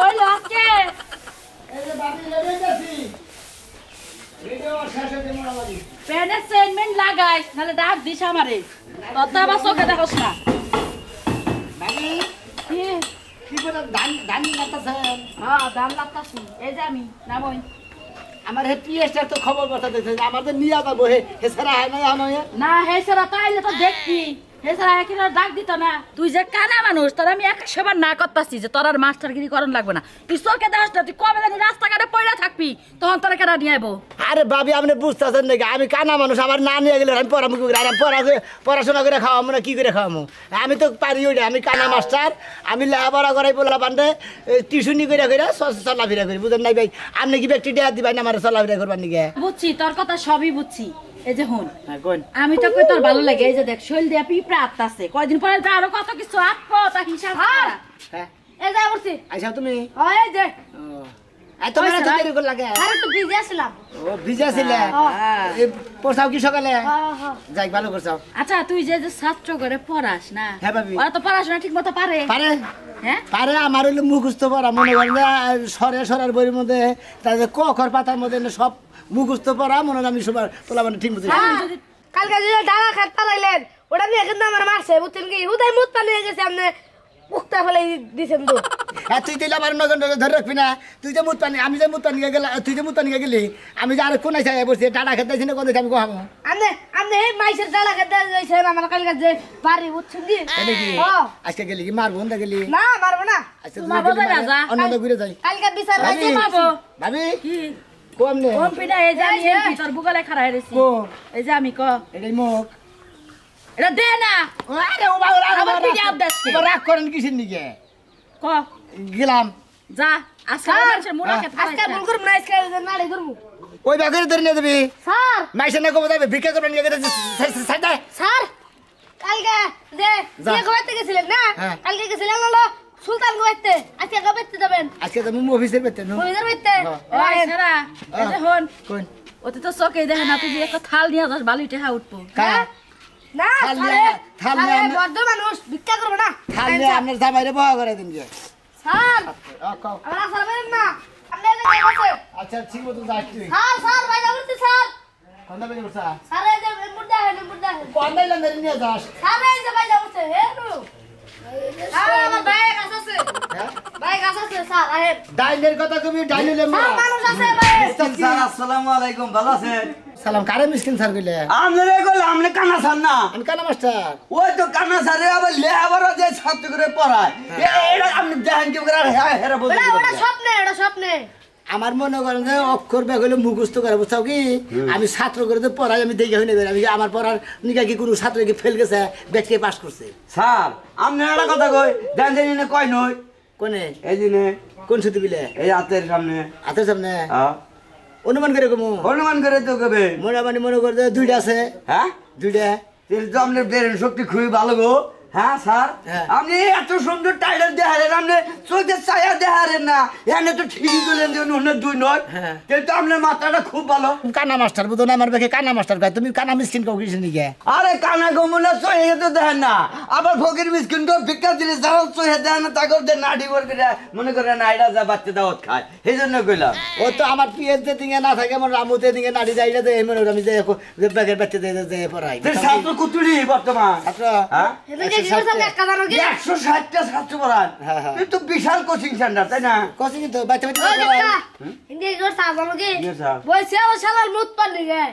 হইলো আজকে এই যে বাবি রেডি আছি ভিডিও শেষে দিমু না লাগি পেনে সেনমেন্ট লাগাই নালে ডাক দিস আমারে তত আবার চোখে দেখোস না বাবি কি কি করে ধান নাতাছেন হ্যাঁ দাম লাগতাছি এই যে আমি নামই আমার হে পিএসটা তো খবর কথা দিতে আমাদের নিয়া যাবো হে সারা হয় না হয় না হে সারা তাইলে তো দেখবি হে সারা একিনা ডাক দিত না তুই যে কানা মানুষ তোর আমি এক সেবার না করতাছি যে তোর আর মাস্টারগিরি করন লাগবে না তুই চোখে দেখস না তুই কবে জানি রাস্তাঘাটে পড়ে থাকবি তখন তোরা কেনা নিয়ে আইবো আরে বাবি আপনি বুঝতেছেন নাকি আমি কানা মানুষ আমার না নিয়ে গেলে আমি পড়ামুখি করে পড়াশোনা করে খাওয়াবো না কি করে খাওয়াবো আমি তো পারি ওইটা আমি কানা মাস্টার আমি লেখাপড়া করাই বললাম বান্ধে টিউশনি করে চলাফেরা করি বুঝেন নাই ভাই আপনি কি ব্যক্তি দেওয়া দিবেন আমার চলাফেরা করবার নিকে বুঝছি তোর কথা সবই বুঝছি এই যে হন কোন আমি তো কই তোর ভালো লাগে এই যে দেখ শৈল দিয়া পিঁপড়া আত্মাছে কয়দিন পরে তো আরো কত কিছু আটপো তা হিসাব হ্যাঁ এই যা বলছি আচ্ছা তুমি এই যে এত মেলা তো দেরি করে লাগে আরে তো ভিজে আসলাম ও ভিজা ছিলে এই পড়ছাও কি সকালে যাই ভালো করছাও আচ্ছা তুই যে যে ছাত্র করে পড়াস না হ্যাঁ ভাবি ওরা তো পড়াশোনা ঠিক মতো পারে পারে হ্যাঁ পারে আমার হইলো মুখস্থ পড়া মনে করেন সরের বইয়ের মধ্যে তাদের ক খর পাতার মধ্যে সব মুখস্থ পড়া মনে হয় আমি সবার তোলা মানে ঠিক মতো কালকে যে ডালা খাট পালাইলেন ওটা নিয়ে কিন্তু আমার মারছে বুঝছেন কি হুদাই মুত পালিয়ে গেছে আপনি উক্তা ফেলে দিছেন তো হ্যাঁ তুই দিলে আমার নগর ধরে রাখবি না তুই যে মুত পানি আমি যে মুত পানি গেলে তুই যে মুত পানি গেলি আমি যে আর কোন বসে টাটা খেতে না কোন আমি কহাবো আপনি আপনি এই মাইসের ডালা খাট দিয়েছেন আমার কালকে যে বাড়ি বুঝছেন কি আজকে গেলি কি মারবো না গেলি না মারবো না আজকে তোমার বোঝা রাজা অন্য ঘুরে যাই কালকে বিচার ভাবি ভাবি কি কম নে কম পিটা এই যে আমি এমপি তোর বুগালে খাড়া হেরেছি কো এই যে আমি ক এটাই মুখ এটা দে না আরে ও বাবা আবার পিটা আবদাস ও রাগ করেন কিসের নিকে ক গেলাম যা আজকে মানুষের মুড়া খেতে আজকে ভুল করব না আজকে নাড়ি করব ওই বাগের ধরে নিয়ে যাবি স্যার মাইসে না কবে যাবে ভিক্ষা করবেন নিয়ে গেছে সাইডে স্যার কালকে যে যে গোয়াতে গেছিলেন না কালকে গেছিলেন হলো সুলতান গোয়াতে আজকে গোয়াতে যাবেন আজকে তো মুম অফিসের বেতে নো ওইদের বাইতে ওই সারা এই যে হন কোন ওতে তো চোখে দেখে না তুই যে একটা থাল নিয়ে যাস বালিতে হা উঠবো কা না থাল স্যার বড় মানুষ ভিক্ষা করব না থাল নিয়ে আপনার জামাইরে বহা করে দিন যে স্যার কাও আমরা স্যার বলেন না আপনি যে গেছে আচ্ছা ঠিক মতো যাস তুই স্যার ভাই যাবতে স্যার কোনটা বেরিয়ে বসা স্যার এই যে মুদ্দা হে কোনটাই লঙ্গের নিয়ে যাস স্যার এই যে ভাই যাবতে হে নু স্যার আমার ভাই কাছে আছে ভাই কাছে আছে স্যার আহে ডাইনের কথা কবি ডাইনের স্যার মানুষ আছে ভাই স্যার আসসালামু আলাইকুম ভালো আছেন সালাম কারে মিসকিন স্যার কইলে আমনে কইলে আমনে কানা স্যার না আমি কানা মাস্টার ওই তো কানা স্যারে আবার লেখাপড়া যে ছাত্র করে পড়ায় এটা আপনি দেখেন কি করে হেরা বলতে ওটা স্বপ্নে আমার মনে করেন যে অক্ষর ব্যাগ হইলে মুখস্থ করে বুঝছাও কি আমি ছাত্র করে তো পড়াই আমি দেখে হইলে আমি আমার পড়ার নিকা কি কোনো ছাত্র কি ফেল গেছে ব্যাগকে পাস করছে স্যার আমনে একটা কথা কই দেন দেন কই নই কোনে এই দিনে কোন সুতি বিলে এই হাতের সামনে হাতের সামনে হ্যাঁ অনুমান করে কমু অনুমান করে তো কবে মোটামুটি মনে করে দুইটা আছে হ্যাঁ দুইটা তাহলে তো আপনার ব্রেন শক্তি খুবই ভালো গো হ্যাঁ স্যার আপনি এত সুন্দর টাইটেল দেখালেন আপনি চোখে ছায়া দেখালেন না এখানে তো ঠিকই করলেন যে অন্য দুই নয় কিন্তু আপনার মাথাটা খুব ভালো কানা মাস্টার বুঝো না আমার ব্যাগে কানা মাস্টার কয় তুমি কানা মিসকিন কাউ কিছু নিকে আরে কানা গমুনা চোখে তো দেখেন না আবার ফকির মিসকিন তো ভিক্ষা জিনিস যারা চোখে দেয় না তাকে ওদের নাড়ি বর করে মনে করে না এটা যা বাচ্চা দাওয়াত খায় এই জন্য কইলাম ও তো আমার পিএসতে দিকে না থাকে আমার রামুতে দিকে নাড়ি যাইলে তো এই মনে আমি যে ব্যাগের বাচ্চা দিয়ে পড়াই ছাত্র কুতুরি বর্তমান ছাত্র হ্যাঁ এদিকে কি করছ একটা জানো কি 160টা ছাত্র পড়ান কিন্তু বিশাল কোচিং সেন্টার তাই না কোচিং তো বাচ্চা ও একটা ইন্ডিয়া কি করছ জানো কি বলছে ও শালার মুত পারলি গে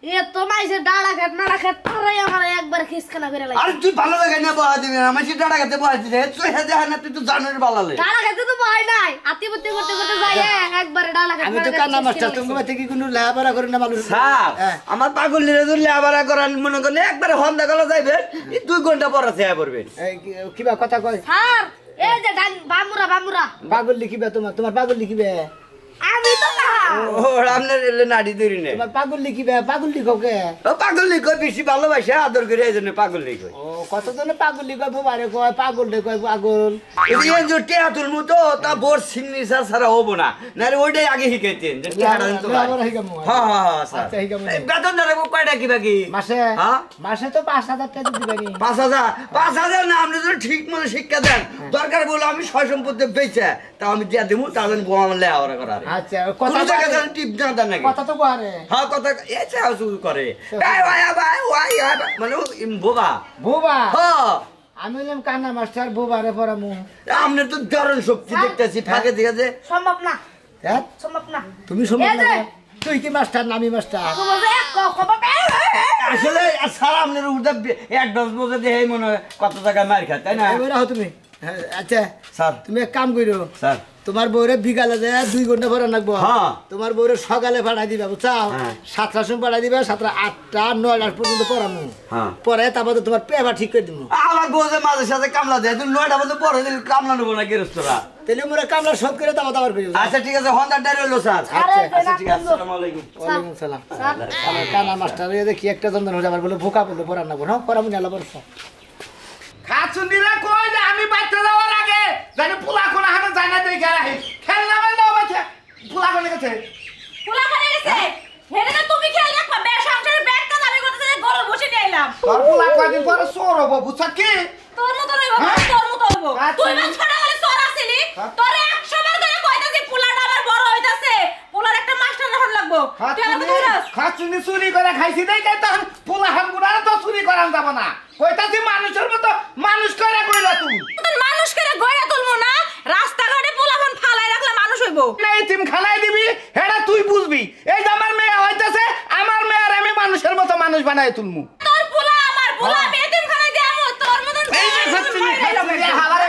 এ তো মাইসে ডালা খাট না খাট পড়াই আমার একবার খিসখানা করে লাগি আরে তুই ভালো লাগে না বহা দিবি না মাসি ডাটা খেতে বহা দিলে চোখে দেখা না তুই তো জানোর বালালে ডালা খেতে তো ভয় নাই আতিপতি করতে যাই একবারে ডালা খাট আমি তো কানা মাস্টার তুমি বাতে কি কোনো লেখাপড়া করে না মানুষ স্যার আমার পাগল নিরে ধরলে আবার করান মনে করলে একবারে হন্দা গলা যাইবে 2 ঘন্টা পর আছে পড়বে কিবা কথা কয় স্যার এই যে বামুরা পাগল লিখিবে তোমার পাগল লিখিবে আমি তো না ও আপনার এলে নাড়ি ধরি নে তোমার পাগল লিখি পাগল লিখোকে ও পাগল লিখো বেশি ভালোবাসে আদর করে এই জন্য পাগল লিখো ও কতজনে পাগল লিখো বোবারে কয় পাগল রে কয় পাগল এই যে টেহাতুল মতো তা বোর সিগনেচার ছাড়া হবো না নাহলে ওইটাই আগে শিখাইতেন যে টেহাটা তো হ্যাঁ স্যার আচ্ছা হিগাম বেতন দাঁড়া কয়টা কি বাকি মাসে হ্যাঁ মাসে তো 5,000 টাকা দিবেনি 5,000 না আপনি যদি ঠিক মতো শিক্ষা দেন দরকার বলে আমি সয় সম্পত্তি বেচে তা আমি দিয়া দেবো তাহলে বউ আমার লেখাপড়া করার আচ্ছা কথা জায়গা দেন টিপ না দেন নাকি কথা তো করে হ্যাঁ কথা এসে শুরু করে এই ভাই ভাই ওয়াই মানে বোবা বোবা হ্যাঁ আমি বললাম কান্না মাস্টার বোবারে পড়ামু আপনি তো দারুণ শক্তি দেখতেছি ফাঁকে ঠিক আছে সম্ভব না হ্যাঁ সম্ভব না তুমি সম্ভব এই যে। না তুই কি মাস্টার নামি মাস্টার তোমাদের খবর আসলে স্যার আপনার উঠে অ্যাডভান্স বসে দিয়ে মনে হয় কত টাকা মার খায় তাই না এবারে হও তুমি হ্যাঁ, আচ্ছা স্যার তুমি এক কাম করো স্যার তোমার বউরে বিকালে যায় 2 ঘন্টা পরে রাখবো হ্যাঁ। তোমার বউরে সকালে পাঠাই দিবা বুঝছাও হ্যাঁ। 7টার সময় পাঠাই দিবা 7টা 8টা 9টা পর্যন্ত পড়ামু হ্যাঁ। পরে তারপর তোমার পেপার ঠিক করে দিব আমার বউদের মাঝে সাথে কামলা দেয় তুমি 9টা পর্যন্ত পরে দিলে কামলা নেবো না গেরস্তরা তাহলে মোরা কামলা শোধ করে তারপর করি আচ্ছা ঠিক আছে হন্দার ডাইর হলো স্যার আচ্ছা আচ্ছা ঠিক আছে আসসালামু আলাইকুম ওয়ালাইকুম সালাম আমার কানা মাস্টার এ দেখি একটা যন্ত্রণ হয়ে আবার বলে ভোকা বললে পড়ান না হ্যাঁ পড়ামু না বলছ খাচুন্দিরা কই যে আমি বাচ্চা যাওয়ার আগে জানি পোলা কোন হাতে যায় না দেখে রাখি খেলনা মেল দাও বাচ্চা পোলা কোন গেছে পোলা খানে গেছে হেরে না তুমি খেয়াল রাখবা বে সংসারের ব্যাগটা আমি করতে গরু বসে নিয়ে এলাম তোর পোলা কয়দিন পরে সোর হবো বুঝছ কি তোর মতো রইব তোর মতো হইব তুই না ছোটবেলায় চোর আছিলি তোর 100 বার করে কইতাছি পোলাটা আবার বড় হইতাছে পোলার একটা মাস্টার যখন লাগবো তুই আমাকে কইরাস খাচুন্দি চুরি করে খাইছি দেখে তখন পোলা হান গুড়া তো চুরি করান যাব না কইতাছি মানুষের মতো মানুষ করে কইলা তুমি তুই মানুষ করে গয়রা তুলমু না রাস্তাঘাটে পোলাফান ফালাই রাখলে মানুষ হইব না এতিম খানায় দিবি হেডা তুই বুঝবি এই যে আমার মেয়ে হইতাছে আমার মেয়ের আমি মানুষের মতো মানুষ বানায় তুলমু তোর পোলা আমার পোলা আমি এতিমখানায় দিয়ামু তোর মতন এই যে খাচুন্দি খাচুন্দি হাবারে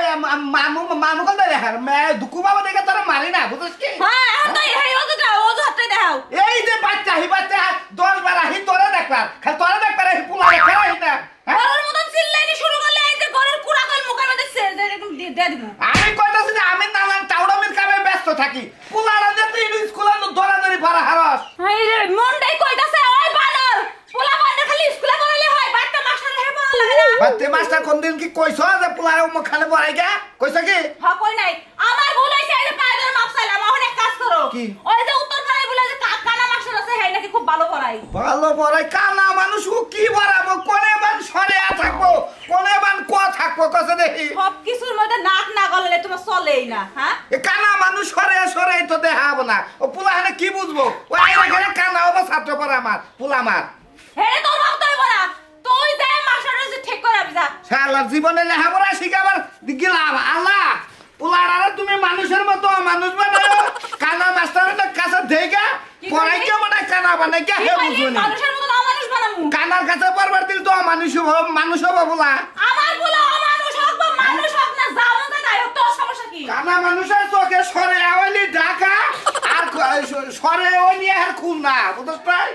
মামু মামু কল দে হার মে দুকু বাবা দেখে তোরা মারি না বুঝছ কি হ্যাঁ এখন তো এই ওজুটা ওজুটাই দেখাও এই যে বাচ্চা হি বাচ্চা 10 বার আহি তোরে দেখবার খালি তোরে দেখবার এই পোলা দেখে না গরুর মতন চিল্লাইনি শুরু করলে এই যে গরুর কুড়া কল মুখের মধ্যে একদম দিয়ে দিব আমি কইতাছি যে আমি নানান টাউডামির কামে ব্যস্ত থাকি পোলারা যে তুই স্কুলে দৌড়াদৌড়ি পারা হারাস এই রে মনটাই কইতাছে ওই বানর পোলা বানর খালি স্কুলে পড়ালে হয় বাচ্চা মাস্টার হে পড়া লাগে না বাচ্চা মাস্টার কোনদিন কি কইছ যে পোলারা মুখখানে পড়াই গে কইছ কি হ্যাঁ কই নাই আমার ভুল হইছে এই যে পায়ে ধরে মাপ চাইলাম এখন এক কাজ করো কি? ওই যে উত্তর পাড়ায় বলে যে কানা মাস্টার আছে হ্যাঁ নাকি খুব ভালো পড়ায় ভালো পড়াই কানা মানুষ ও কি পড়াবো কোনে মান সরে থাকবো কোনে মান ক থাকবো কসে দেখি সব কিছুর মধ্যে নাক না গললে তোমার চলেই না হ্যাঁ এ কানা মানুষ সরে তো দেখাবো না ও পোলাহানে কি বুঝবো ওই এখানে কানা হবো ছাত্র পড়া আমার পোলা আমার হেরে তোর ভাবতে হইব না তুই যে মাস্টারের যে ঠিক করে আবি যা শালার জীবনে লেখাপড়া শিখাবার গেলাম আল্লাহ পোলাড়ারে তুমি মানুষের মতো মানুষ বানাও কানা মাস্টারের কাছে দেখা পড়াই কে মানে কানা বানাই কে হে বুঝবো না মানুষের মতো অমানুষ বানামু কানার কাছে পড়বার দিল তো মানুষ হবো বলা আমার বলে অমানুষ হোক বা মানুষ হোক না যাও না তাই হোক তোর সমস্যা কি কানা মানুষের চোখে সরে আওয়ালি ঢাকা আর সরে ওই আর খুল না বুঝছ প্রায়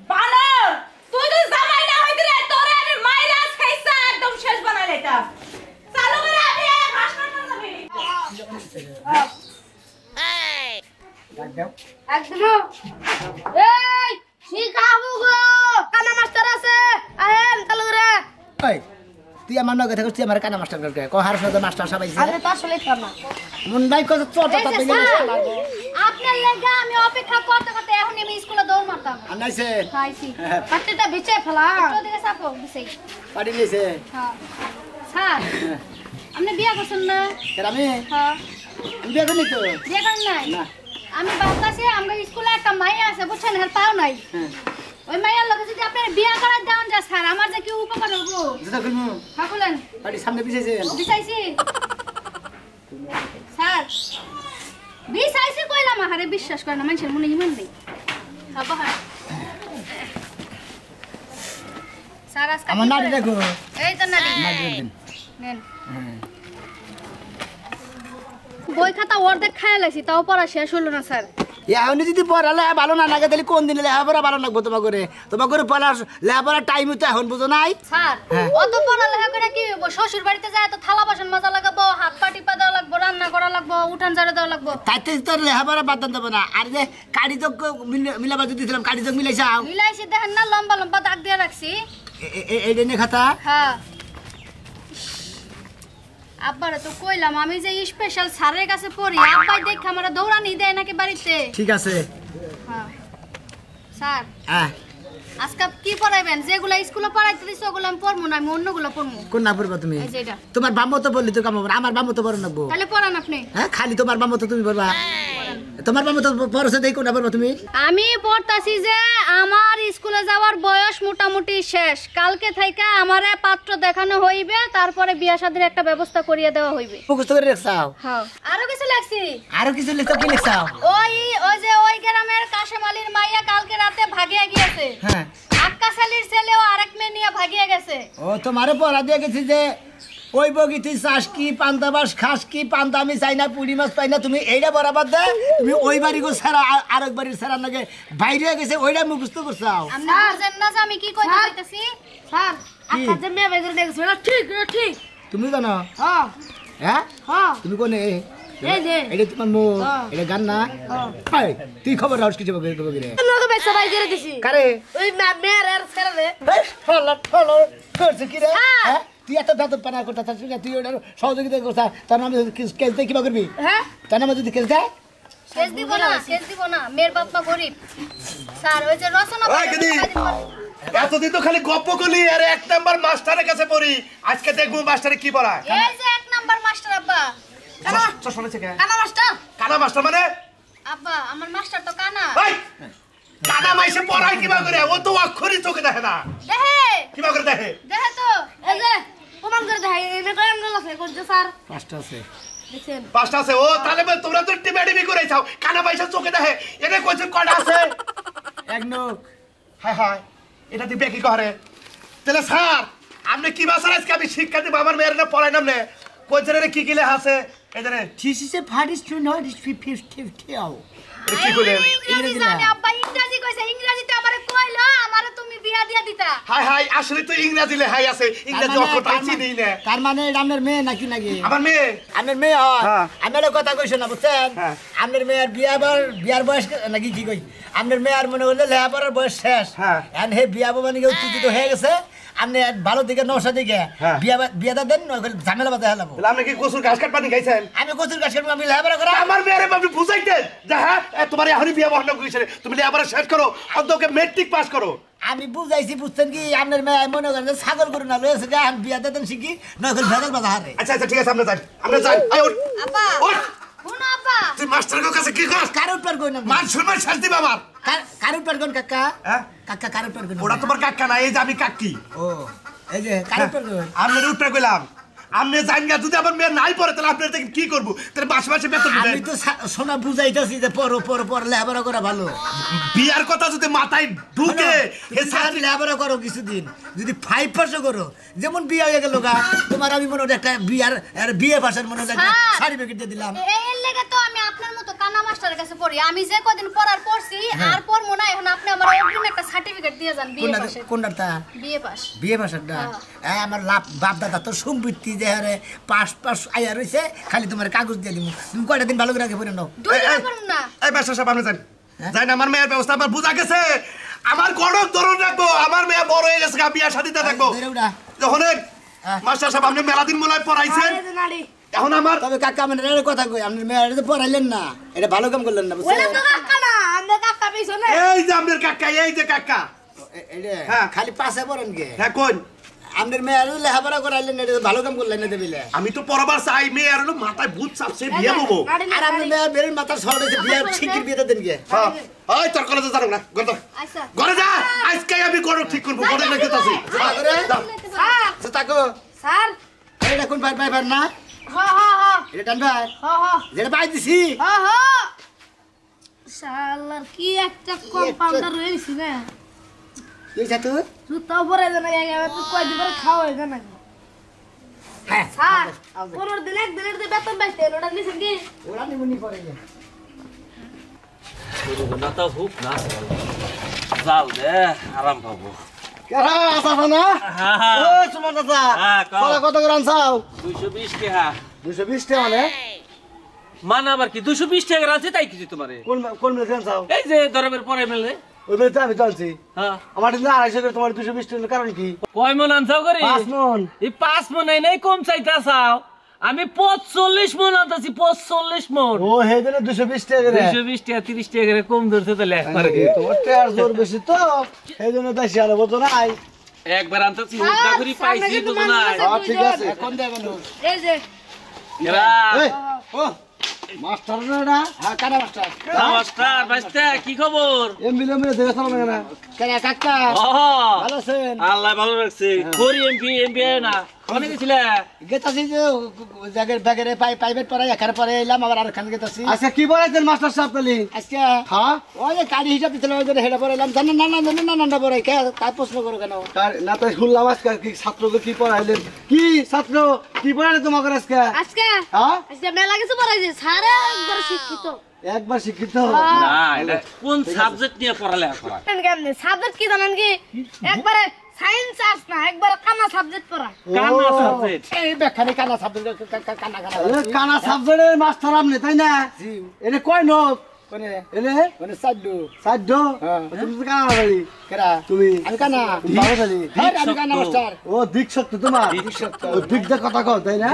বানর তুই তো জামাই না হইতি রে তোরে আমি মাইরাস খাইছা একদম শেষ বানাই লাইতাম চালু করে আমি এক ঘাস কাটতে যাবি একদম এই শিখাবো গো কানা মাস্টার আছে আহেন চালু করে ওই তুই আমার নগে থাকছিস তুই আমার কানা মাস্টার করে কো হারস না মাস্টার সবাই আরে তো আসলে কানা মুন্ডাই কত চট এই যে স্যার, আপনার লাগা আমি অপেক্ষা করতে করতে এখন আমি স্কুলে দৌড় মারতাম আনাইছে খাইছি পাটিটা বিছে ফেলা ওদিকে চাপো বিছে পাড়ি নিয়েছে হ্যাঁ স্যার আপনি বিয়া করছেন না আমি হ্যাঁ বিয়ে করি তো বিয়া করেন নাই না আমি ভাবতাছি আমার স্কুলে একটা মাইয়া আছে বুঝছেন হেল পাও নাই ওই মাইয়ার লগে যদি আপনার বিয়া করার দেওয়ান যা স্যার আমার যে কি উপকার হবো যেটা করবো হ্যাঁ বলেন পাড়ি সামনে পিছিয়েছে বিচাইছি স্যার বিচাইছি কইলাম আরে বিশ্বাস করে না মানুষের মনে ইমান নেই হ্যাঁ হ্যাঁ স্যার আজকে আমার নাড়ি দেখো এই তো নাড়ি দিন নেন বই খাতা অর্ধেক খাইয়া লাইছি তাও পড়া শেষ হলো না স্যার এখন যদি পড়ালে ভালো না লাগে তাহলে কোন দিনে লেখাপড়া ভালো লাগবো তোমার করে পড়ার লেখাপড়ার টাইম তো এখন বুঝো নাই স্যার অত পড়ালেখা করে কি হইব শ্বশুর বাড়িতে যায় তো থালা বাসন মাজা লাগাবো হাত পা টিপা দেওয়া লাগবো রান্না করা লাগবো উঠা উঠান ঝাড়ু দেওয়া লাগবো। তাইতে তোর লেহাপড়া বাদ দেবো না। আর যে কাড়ি যোগ মিলাবা যদি দিলাম, কাড়ি যোগ মিলাইছাও? মিলাইছি দেখেন না, লম্বা লম্বা দাগ দিয়ে রাখছি। এই নে খাতা। হ্যাঁ আব্বারে তো কইলাম আমি যে স্পেশাল স্যারের কাছে পড়ি, আব্বাই দেখে আমার দৌড়ানি দেয় নাকি বাড়িতে। ঠিক আছে। হ্যাঁ স্যার হ্যাঁ আজকে কি পড়াইবেন? যেগুলা স্কুলে পড়াইতে দিছো ওগুলো আমি পড়বো না, আমি অন্যগুলো পড়বো। কোন না পড়বা তুমি? এই যে এটা। তোমার বাম্মো তো বললি তো কাম হবে, আমার বাম্মো তো বড় নাকবো। তাহলে পড়ান আপনি। হ্যাঁ খালি তোমার বাম্মো তো তুমি পড়বা। তোমার বাম্মো তো পড়ছে, দেই কোন না পড়বা তুমি? আমি পড়তাছি যে আমার স্কুলে যাওয়ার বয়স মোটামুটি শেষ, কালকে থেকে আমারে পাত্র দেখানো হইবে, তারপরে বিয়া শাদীর একটা ব্যবস্থা করিয়ে দেওয়া হইবে। মুখস্থ করে রাখছাও? হ্যাঁ আরো কিছু লাগছি। আরো কিছু লিখছো? কি লিখছাও? ওই যে ওই গ্রামের কাশেম আলীর মাইয়া কালকে রাতে ভাগিয়া গিয়েছে। হ্যাঁ আক্কা শালীর ছেলেও আরেক মেয়ে নিয়ে ভাগিয়া গেছে। ও তোমারে পড়া দিয়ে গেছি যে ওই বগিতে চাষ কি, পান্তা বাস খাস কি, পান্তা আমি চাই না, পুঁটি মাছ পাই না, তুমি এইটা বরাবর দে। তুমি ওই বাড়ি গো ছাড়া আরেক বাড়ির ছাড়া নাকি বাইরে গেছে, ওইটা মুখস্থ করছাও? আপনি বুঝেন না যে আমি কি কইতে চাইতেছি? স্যার আপনার যে মেয়ে বেগুলো দেখছো এটা ঠিক, এটা ঠিক। তুমি জানো? হ্যাঁ হ্যাঁ হ্যাঁ তুমি কোনে? এই যে এটা তোমার মো, এটা গান না? হাই তুই খবর রাখছ কিছু বগিরে বগিরে? লোকে বেচা বাই করে দিছি। কারে? ওই মেয়ের আর ছেড়ে ফলো ফলো করছে কি রে? হ্যাঁ তুই এত বেতন পানা করতে চাচ্ছিস না, তুই ওটার সহযোগিতা করছিস, তার নামে কেস দেয় কিবা করবি? হ্যাঁ তার নামে যদি কেস দেয়? কেস দিব না, কেস দিব না, মেয়ের বাপ মা গরিব। স্যার ওই যে রচনা ওই দিদি, এতদিন তো খালি গপ্প করলি, আর 1 নাম্বার মাস্টারের কাছে পড়ি, আজকে দেখবো মাস্টারে কি পড়ায়। এই যে 1 নাম্বার মাস্টার আব্বা। চশমা কে? কানা মাস্টার। কানা মাস্টার মানে? আব্বা আমার মাস্টার তো কানা। এই কানা মাইসে পড়ায় কিবা করে? ও তো অক্ষরই চোখে দেখে না, দেখে কিবা করে দেখে? দেখে তো এই যে প্রমাণ করে দেখাই এনে কয়েন গেল আছে করছে স্যার। পাঁচটা আছে। দেখছেন 5টা আছে। ও তাহলে তোমরা তো টিমেডিমি করেছাও, কানা মাইসে চোখে দেখে। এনে কইছে কয়টা আছে? এক নোক। হায় হায়, এটা দিবে কি করে? তাহলে স্যার আপনি কি বাসার আজকে আমি শিক্ষা দিব আমার মেয়ের না পড়াই নামনে? কইছে রে কি কি লেখা আছে? এই যে থিসিসে ফাডিস টু নট ইস 50 আও। কি কইলেন? ইংরেজি জানে আব্বা, ইংরেজি কইছে, ইংরেজিতে আমারে কইলো আমারে তুমি বিয়া দিয়া দিতা। হায় হায়, আসলে তো ইংরেজি লেখাই আছে, ইংরেজি অক্ষরটা চিনি না। তার মানে আপনার মেয়ে নাকি নাকি? আমার মেয়ে। আপনার মেয়ে হয়? হ্যাঁ। আপনার কথা কইছো না বুঝছেন? হ্যাঁ। আপনার মেয়ের বিয়ার বয়স নাকি কি কই? আপনার মেয়ের মনে হলো লেখাপড়ার বয়স শেষ। হ্যাঁ। এখন হে বিয়া মানে উত্তেজিত হয়ে গেছে। আপনি ভালো দিকে নশা দিকে হ্যাঁ। বিয়াটা দেন, ঝামেলা বাধা হেলাবো। তাহলে আপনি কি কসুর ঘাস কাট পানি খাইছেন? আমি কচুর গাছ কাটবো, আমি লেখাপড়া করা? আমার মেয়েরে আপনি বুঝাইতেন যে হ্যাঁ তোমার এখনই বিয়ে বন্ধ করেছে, তুমি লেখাপড়া শেষ করো, অন্তকে মেট্রিক পাস করো। আমি বুঝাইছি, বুঝছেন কি? আপনার মেয়ে মনে করেন যে ছাগল গরু না লয়েছে গা, আমি বিয়াটা দেন শিখি, নকল ভেজাল বাধা হারে। আচ্ছা আচ্ছা ঠিক আছে, আমরা যাই, আমরা যাই। আয় ওঠ। আব্বা ওঠ। শুনো আব্বা, তুই মাস্টারের কাছে কি করছ? কারোর পার কই না? মান সম্মান শাস্তি দিবা আমার। কারোর পার কোন কাকা? হ্যাঁ? কাকা কারোর পার কোন? ওটা তোমার কাকা না, এই যে আমি কাকি। ও এই যে কারোর পার কোন? আপনার উঠে কইলাম, আপনি জানগা যদি আমার মেয়ে নাই পড়ে তাহলে আপনার থেকে কি করবো? তাহলে মাসে মাসে বেতন আমি দিবেন। তো সোনা বুঝাইতেছি যে পর লেখাপড়া করা ভালো। বিয়ার কথা যদি মাথায় ঢুকে এ স্যার লেখাপড়া করো কিছুদিন, যদি 5 পাশও করো, যেমন বিয়ে হয়ে গেল গা, তোমার আমি মনে হয় একটা বিয়ে পাশের মনে হয় একটা সার্টিফিকেট দিয়ে দিলাম। এর লেগে তো আমি আপনার মতো কানা মাস্টারের কাছে পড়ি। আমি যে কদিন পড়ার পড়ছি আর পড়বো না, এখন আপনি আমার অগ্রিম একটা সার্টিফিকেট দিয়ে যান বিয়ে পাশে। কোনটা? বিয়ে পাশ। বিয়ে পাশেরটা? আমার বাপ দাদা তো সম্পত্তি যে হারে পাস আয়া রয়েছে, খালি তোমার কাগজ দিয়ে দিব। তুমি কয়টা দিন ভালো করে রাখে পড়ে নাও। 2 দিন পড়ব না। এই মাস্টার সাহেব আপনি যান, যাই না, আমার মেয়ের ব্যবস্থা আমার বুঝা গেছে। আমার গড়ক ধরুন রাখবো, আমার মেয়ে বড় হয়ে গেছে, বিয়ার সাথীতে থাকবো। যখন মাস্টার সাহেব আপনি মেলা দিন মনে হয় পড়াইছেন, এখন আমার তবে কাকা মানে কথা কই, আপনি মেয়ের পড়াইলেন না, এটা ভালো কাম করলেন না ওটা বুঝছেন? তো কাকা না, আমরা কাকা পিছনে। এই যে আপনার কাকা, এই যে কাকা। হ্যাঁ। খালি পাশে পড়েন গে। হ্যাঁ কোন? আপনার মেয়ের লেখাপড়া করাইলেন, এটা ভালো কাম করলেন না দেবিলে। আমি তো পরবার চাই মেয়ে আর হলো মাথায় ভূত চাপছে, বিয়ে হবো। আর আপনার মেয়ের বেরের মাথার শহর হয়েছে, বিয়ার শিগগির বিয়েতে দেন গে। হ্যাঁ, ওই তোর কলেজে জানো না, ঘরে যা। আচ্ছা ঘরে যা, আজকে আমি গড়ক ঠিক করবো, গড়ে রেখে তাছি। স্যার তাকো স্যার এটা কোন ভাই ভাই না? হ্যাঁ হ্যাঁ হ্যাঁ এটা টান ভাই হ্যাঁ যেটা পাই দিছি। হ্যাঁ হ্যাঁ শালার কি একটা কম্পাউন্ডার রয়েছে না, এই যা তুই। জুতা পরে জানা গেছে তুই কয় দিন পরে খাওয়া হয়ে জানা। হ্যাঁ স্যার 15 দিন এক দিনের যে বেতন পাইতে ওটা নিছেন কি? ওরা নিমুনি পড়ে গে। না তো হুক না যাও দে আরাম পাবো। কেরা আসাফা না? হ্যাঁ। ও সুমন দাদা, হ্যাঁ, কও। কলা কত করে আনছাও? 220 টাকা। 220 টাকা মানে? মানে আবার কি 220 টাকা আছে তাই কিছু তোমারে কোন মেলে জান চাও এই যে ধরবের পরে মেলে ওই মেলে তো আমি চলছি হ্যাঁ আমার দিন 250 করে তোমার 220 টাকার কারণ কি কয় মন আনছাও করে 5 মন এই 5 মন নাই কম চাইতাছাও আমি 45 মন আনতাছি 45 মন ও হে দিলে 220 টাকা করে 220 টাকা 30 টাকা করে কম ধরছে তো লেখ পারে তোমার টাকার জোর বেশি তো এই জন্য তাই শিয়ালে বলতো না আই একবার আনতাছি হুদা করি পাইছি তো না ঠিক আছে এখন দেবেন এই যে এরা এই ও মাস্টার না হ্যাঁ কানা মাস্টার নমস্কার বাইস্তা কি খবর এমবিলে দেখে চলো না কেনা কাকা ও ভালো আছেন আল্লাহ ভালো রাখছে করি এমপি না কোনে গেছিলে গেতাছি যে জায়গার ব্যাগের প্রাইভেট পড়াই এখানে পড়ে এলাম আবার আরেকখানে গেতাছি আচ্ছা কি বলেছেন মাস্টার সাহেব তালি আজকে হ্যাঁ ওই যে গাড়ি হিসাব দিছিল ওই যে হেডে পড়ে এলাম জানেন না পড়াই কে তার প্রশ্ন করো কেন না তো শুনলাম আজকে কি ছাত্রকে কি পড়াইলেন কি ছাত্র কি পড়াইলে তোমাকে আজকে আজকে হ্যাঁ আজকে মেলা কিছু পড়াইছে স্যারে একবার শিক্ষিত একবার শিক্ষিত না এটা কোন সাবজেক্ট নিয়ে পড়ালেখা করা কেমনে সাবজেক্ট কি জানেন কি একবারে সায়েন্স আর্টস না একবার কানা সাবজেক্ট পড়া কানা সাবজেক্ট এই ব্যাখ্যানে কানা সাবজেক্ট কানা সাবজেক্টের মাস্টার আপনি তাই না জি এটা কয় নোট কোনে এলে কোনে সাইডো তুমি তো কানা বলি কেরা তুমি আমি কানা বাবা বলি হ্যাঁ আমি কানা মাস্টার ও দিক সত্য তোমার দিক সত্য ও দিক দা কথা কও তাই না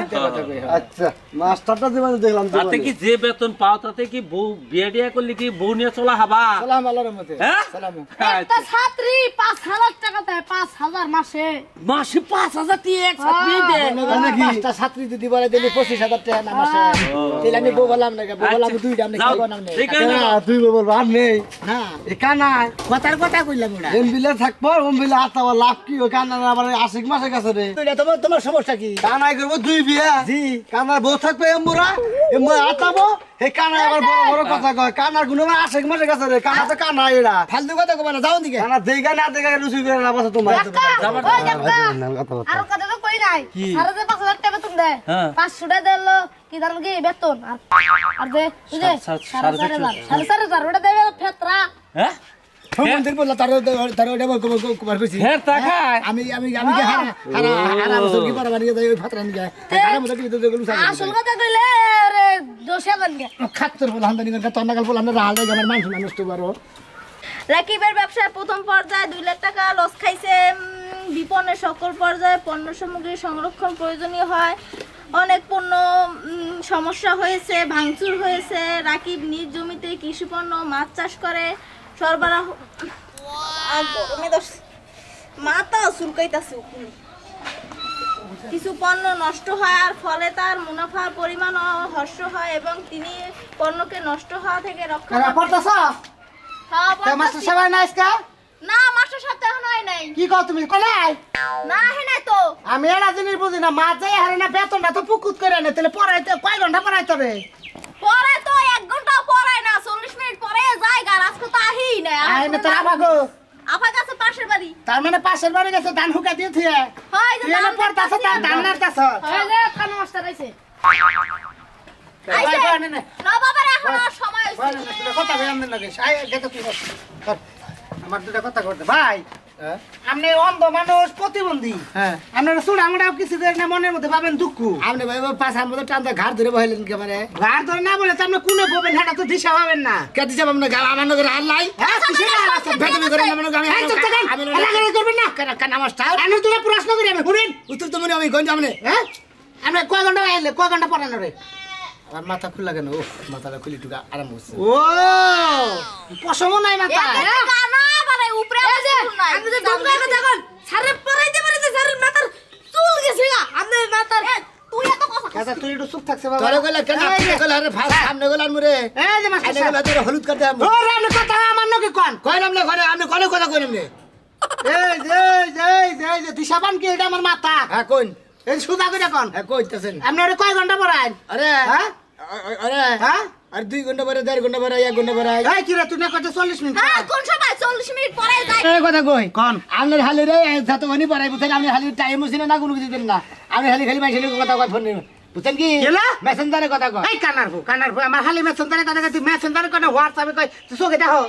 আচ্ছা মাস্টারটা জীবনে দেখলাম তাতে কি যে বেতন পাও তাতে কি বউ বিয়ে দিয়া করলে কি বউ নিয়ে চলা হবা সালাম আল্লাহর রহমতে হ্যাঁ সালাম একটা ছাত্রী 5000 টাকা দেয় 5000 মাসে মাসে 5000 দিয়ে এক ছাত্রী দে পাঁচটা ছাত্রী যদি বলে দিলি 25000 টাকা না মাসে তাহলে আমি বউ বললাম না বউ বললাম দুইটা আমি খাবো না তুই বলবো আর নেই না এ কানা কথার কথা কইলাম ওরা এমবিলে থাকবো এমবিলে আতাবা লাভ কি ওই কানা আবার আশিক মাসে গেছে রে তোমার সমস্যা কি কানাই করবো দুই বিয়া জি কানার বউ থাকবে এমবুরা আতাবো এই কানা আবার বড় বড় কথা কয় কানার গুণ আশিক মাসে গেছে রে কানা তো কানা এরা ফালতু কথা কবে না যাও দিকে কানা দেখা না দেখা রুচি করে না বসে তোমার আর কথা তো কই নাই স্যারে যে 5000 টাকা বেতন দেয় 500 টাকা দিলো কি জানো কি বেতন আর যে বুঝে 4.5 ওটা দেবে ফেতরা হ্যাঁ মন্দির বললা তার ওটা কুমার কইছি হ্যাঁ তাকায় আমি কি হারা বছর কি পারবা নিয়ে যাই ওই ফাতরা নিয়ে হারা বছর কি তো গেলু সারা আসল কথা কইলে রে দোষে বানগে খাত্তর বল হান্দানি করে তন্নাকাল বল আমরা হাল দেই আমার মানুষ তো পারো রাকিবের ব্যবসার প্রথম পর্যায়ে 2 লাখ টাকা লস খাইছে। বিপণনের সকল পর্যায়ে পণ্য সামগ্রী সংরক্ষণ প্রয়োজনীয় হয়। অনেক পণ্য সমস্যা হয়েছে, ভাঙচুর হয়েছে। রাকিব নিজ জমিতে কৃষি পণ্য মাছ চাষ করে সরবরাহ মাথা চুলকাইতাছে। কিছু পণ্য নষ্ট হয় আর ফলে তার মুনাফার পরিমাণ হ্রাস হয় এবং তিনি পণ্যকে নষ্ট হওয়া থেকে রক্ষা মাস্টার সাহেব না আজকে না মাস্টার সাহেব এখন হয় নাই। কি কও তুমি কোলাই না হে নাই তো আমি এরা জিনিস বুঝি না মাছ যাই হারে না বেতনটা তো পুকুত করে না তাহলে পড়াইতে কয় ঘন্টা পড়াইতে হবে পরে তো 1 ঘন্টা পড়ায় না 40 মিনিট পরে যায় আর আজকে তো আহি না আই না তোর আবাগো আপা কাছে পাশের বাড়ি। তার মানে পাশের বাড়ি গেছে ধান হুকা দিয়ে থিয়া হয় যে তুই পড়তাছ ধান নাড়তাছ হয় যে কানা মাস্টার আইছে আইছে না বাবার এখন সময় হইছে কথা বল আমনে লাগে আই গেত তুই আমার দুটা কথা করতে ভাই আপনি অন্ধ মানুষ প্রতিবন্ধী হ্যাঁ আপনারা শুন আমরা কিছু না মনের মধ্যে পাবেন দুঃখ আপনি ভাই পাশার মধ্যে টানতে ঘাড় ধরে বহাইলেন কে মানে ঘাড় ধরে না বলে তো আপনি কোনে পাবেন সেটা তো দিশা পাবেন না কে দিশা পাবেন না গাল আমার নগরে হাল নাই হ্যাঁ কিছু না বেদবি করে না মনে আমি লাগা করবেন না কেন মাস্টার আমি তোরা প্রশ্ন করি আমি শুনেন উত্তর তো মনে আমি গঞ্জ আমনে হ্যাঁ আপনি কয় ঘন্টা আইলে কয় ঘন্টা পড়ানো রে আমার মাথা খুলে কেন ও মাথাটা খুলি টুকা আরাম হচ্ছে ও পশম নাই মাথা কানা মানে উপরে নাই আমি তো দমকা কথা কোন সারে পরাইতে পারিতে সারে মাথার চুল গেছে গা আপনি মাথার তুই এত কথা কাকা তুই একটু চুপ থাকছে বাবা তোরে কইলা কেন আপনি কইলা আরে ফাস সামনে গলার মুরে এই যে মাস্টার সাহেব তোর হলুদ করতে আমি ও রে আপনি কথা আমার নকে কোন কইলাম না ঘরে আপনি কোনে কথা কইলাম নে এই দিশাবান কি এটা আমার মাথা হ্যাঁ কোন এই সুদা কইরা কোন হ্যাঁ কইতাছেন আপনি ওরে কয় ঘন্টা পড়ান আরে হ্যাঁ হ্যাঁ আর 2 ঘন্টা পরে 1.5 ঘন্টা পরে 1 ঘন্টা পরে এই কি রে তুই না কত 40 মিনিট হ্যাঁ কোন সময় 40 মিনিট পরে যায় এই কথা কই কোন আমনের হালি রে যত গনি পড়াই বুঝেন আপনি হালি টাইম হইছে না কোনো কিছু দেন না আমি খালি মাইছেলে কথা কই ফোন বুঝেন কি মেসেঞ্জারে কথা কই এই কানার ফো আমার হালি মেসেঞ্জারে কথা কই তুই মেসেঞ্জারে কোন হোয়াটসঅ্যাপে কই তুই সোকে দেখো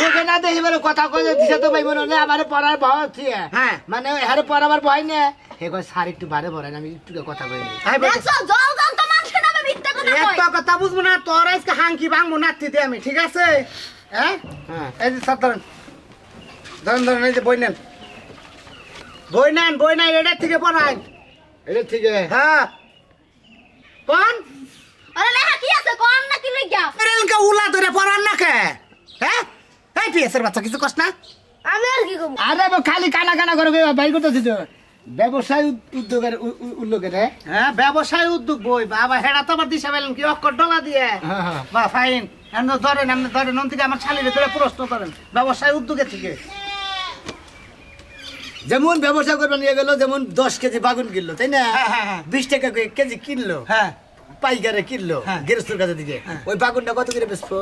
সোকে না দেখিবার কথা কই দিছে তো ভাই মনে আমারে পড়ার ভয় থিয়া হ্যাঁ মানে হারে পড়াবার ভয় না হে কই স্যার একটু বারে পড়ান আমি একটু কথা কই দেখছো জল জল তো মানুষের নামে মিথ্যা কথা একটা কথা বুঝবো না তোর আজকে হাঙ্কি ভাঙবো নাতি দে আমি ঠিক আছে হ্যাঁ এই যে স্যার ধরেন ধরেন এই যে বই নেন এটা থেকে পড়াই এটা থেকে হ্যাঁ কোন আরে লেখা কি আছে কোন না কি লিখা এরকম উলা ধরে পড়ান না কে হ্যাঁ এই পিএসের বাচ্চা কিছু কষ্ট না আমি আর কি করব আরে খালি কানা করে বাইর করতেছি তো ব্যবসায় উদ্যোগের উল্লেখের হ্যাঁ ব্যবসায় উদ্যোগ বই বাবা হেডা তো আবার দিশা পেলেন কি অক্ষর ডলা দিয়ে বা ফাইন এমন ধরেন নন থেকে আমার শালিরে ধরে প্রশ্ন করেন ব্যবসায় উদ্যোগে থেকে যেমন ব্যবসা করবে নিয়ে গেল যেমন 10 কেজি বাগুন কিনলো তাই না 20 টাকা কেজি কিনলো হ্যাঁ পাইকারে কিনলো গেরস্তের কাছে দিকে ওই বাগুনটা কত করে বেচবো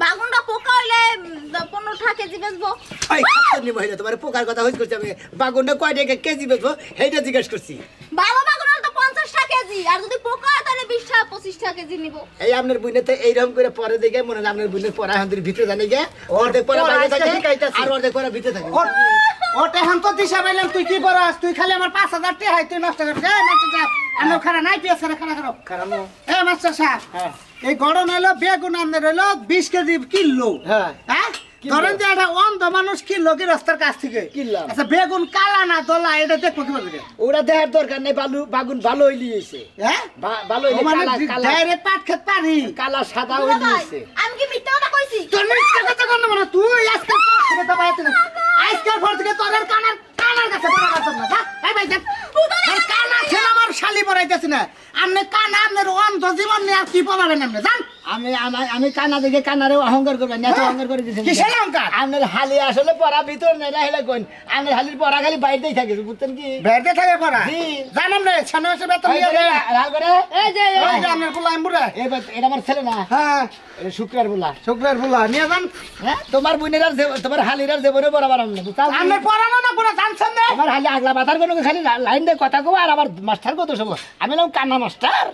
বাগুনটা পোকা হইলে 15 কেজি বেচবো এই খাতনি মহিলা তোমার পোকার কথা হইছ করছি আমি বাগুনটা কয় টাকা কেজি বেচবো সেইটা জিজ্ঞেস করছি বাবা বাগুন তো 50 টাকা কেজি আর যদি পোকা হয় তাহলে 20 টাকা 25 টাকা কেজি নিব এই আপনার বুইনে তো এইরকম করে পরে দেখে মনে হয় আপনার বুইনের পড়া হাতের ভিতরে জানি গে অর্ধেক পড়া বাইরে থাকে আর অর্ধেক পড়া ভিতরে থাকে ওটা হান তো দিশা পাইলাম তুই কি পড়াস তুই খালি আমার 5000 টাকা হাই তুই নষ্ট করছিস এই মাস্টার সাহেব আমি খারা নাই পিয়াস খারা খারাপ এ মাস্টার সাহেব এই গড়ন হলো বেগুন আনতে রইলো 20 কেজি কিলো হ্যাঁ ধরেন যে একটা অন্ধ মানুষ কিনলো কি রাস্তার কাছ থেকে কিনলাম আচ্ছা বেগুন কালা না দলা এটা দেখবো কি বলবে ওরা দেখার দরকার নেই বাগুন ভালো হইলি হইছে হ্যাঁ ভালো হইলি কালা ডাইরেক্ট পাট খেত পারি কালা সাদা হইলি হইছে আমি কি মিথ্যা কথা কইছি তোর মিথ্যা কথা কোন না তুই আজকাল কথা বাইতে না আজকাল পর থেকে তোর কানার কাছে বড় কথা না এই ভাই দেখ কানা ছেলে আমার শালি পড়াইতেছ না আপনি কানা আপনার অন্ধ জীবন নিয়ে কি পড়াবেন আপনি জান আমি কানা দেখে কানারে অহংকার করবেন না অহংকার করে দিছেন কিসের অহংকার আপনার হালি আসলে পড়া ভিতর নাই রাহিলা কোন আপনার হালির পড়া খালি বাইরেই থাকে বুঝছেন কি বাইরে থাকে পড়া জি জানাম রে ছানে বসে বেতন নিয়ে যায় রাল করে এই যে আপনার পোলা এমবুরা এটা আমার ছেলে না হ্যাঁ এটা শুক্রার পোলা নিয়ে যান হ্যাঁ তোমার বুইনের আর তোমার হালির আর জীবনে বরাবর আমনে বুঝতাম আপনি পড়ানো না পুরো জানছেন না আমার হালি আগলা বাতার কোন খালি লাইন দিয়ে কথা কও আর আবার মাস্টার কত সব আমি নাম কানা মাস্টার